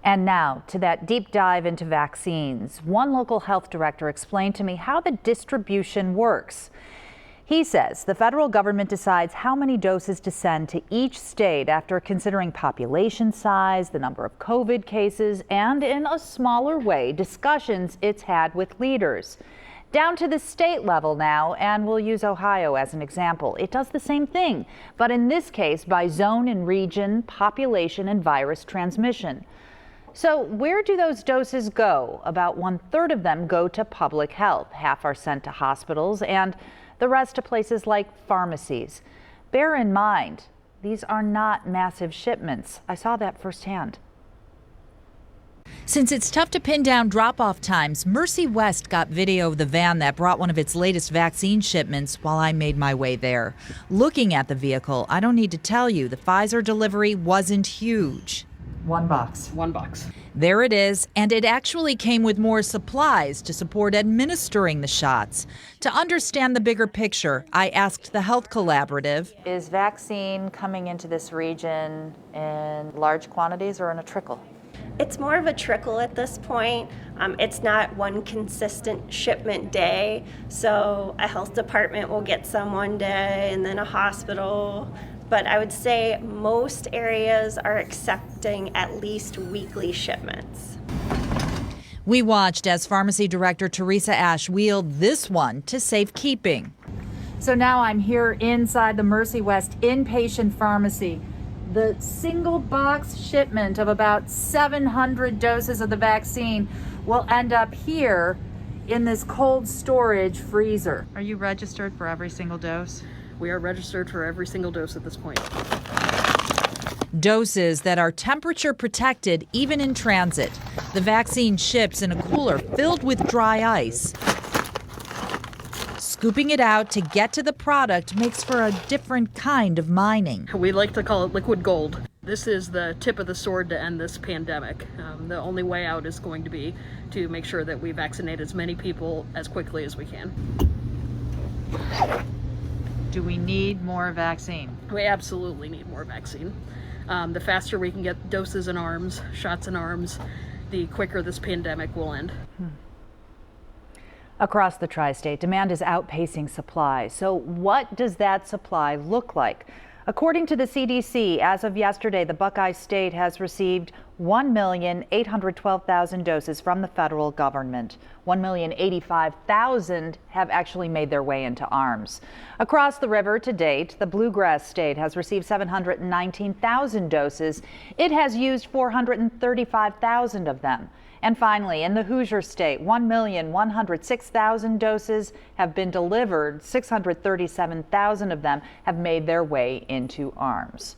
And now to that deep dive into vaccines. One local health director explained to me how the distribution works. He says the federal government decides how many doses to send to each state after considering population size, the number of COVID cases, and in a smaller way, discussions it's had with leaders. Down to the state level now, and we'll use Ohio as an example. It does the same thing, but in this case by zone and region, population, and virus transmission. So where do those doses go? About 1/3 of them go to public health. Half are sent to hospitals and the rest to places like pharmacies. Bear in mind, these are not massive shipments. I saw that firsthand. Since it's tough to pin down drop-off times, Mercy West got video of the van that brought one of its latest vaccine shipments while I made my way there. Looking at the vehicle, I don't need to tell you, the Pfizer delivery wasn't huge. One box. There it is, and it actually came with more supplies to support administering the shots. To understand the bigger picture, I asked the Health Collaborative, is vaccine coming into this region in large quantities or in a trickle? It's more of a trickle at this point. It's not one consistent shipment day, so a health department will get some one day and then a hospital. But I would say most areas are accepting at least weekly shipments. We watched as Pharmacy Director Teresa Ash wheeled this one to safekeeping. So now I'm here inside the Mercy West inpatient pharmacy. The single box shipment of about 700 doses of the vaccine will end up here in this cold storage freezer. Are you registered for every single dose? We are registered for every single dose at this point. Doses that are temperature protected even in transit. The vaccine ships in a cooler filled with dry ice. Scooping it out to get to the product makes for a different kind of mining. We like to call it liquid gold. This is the tip of the sword to end this pandemic. The only way out is going to be to make sure that we vaccinate as many people as quickly as we can. Do we need more vaccine? We absolutely need more vaccine. The faster we can get doses in arms, shots in arms, the quicker this pandemic will end. Across the tri-state, demand is outpacing supply. So what does that supply look like? According to the CDC, as of yesterday, the Buckeye State has received 1,812,000 doses from the federal government. 1,085,000 have actually made their way into arms. Across the river to date, the Bluegrass State has received 719,000 doses. It has used 435,000 of them. And finally, in the Hoosier State, 1,106,000 doses have been delivered. 637,000 of them have made their way into arms.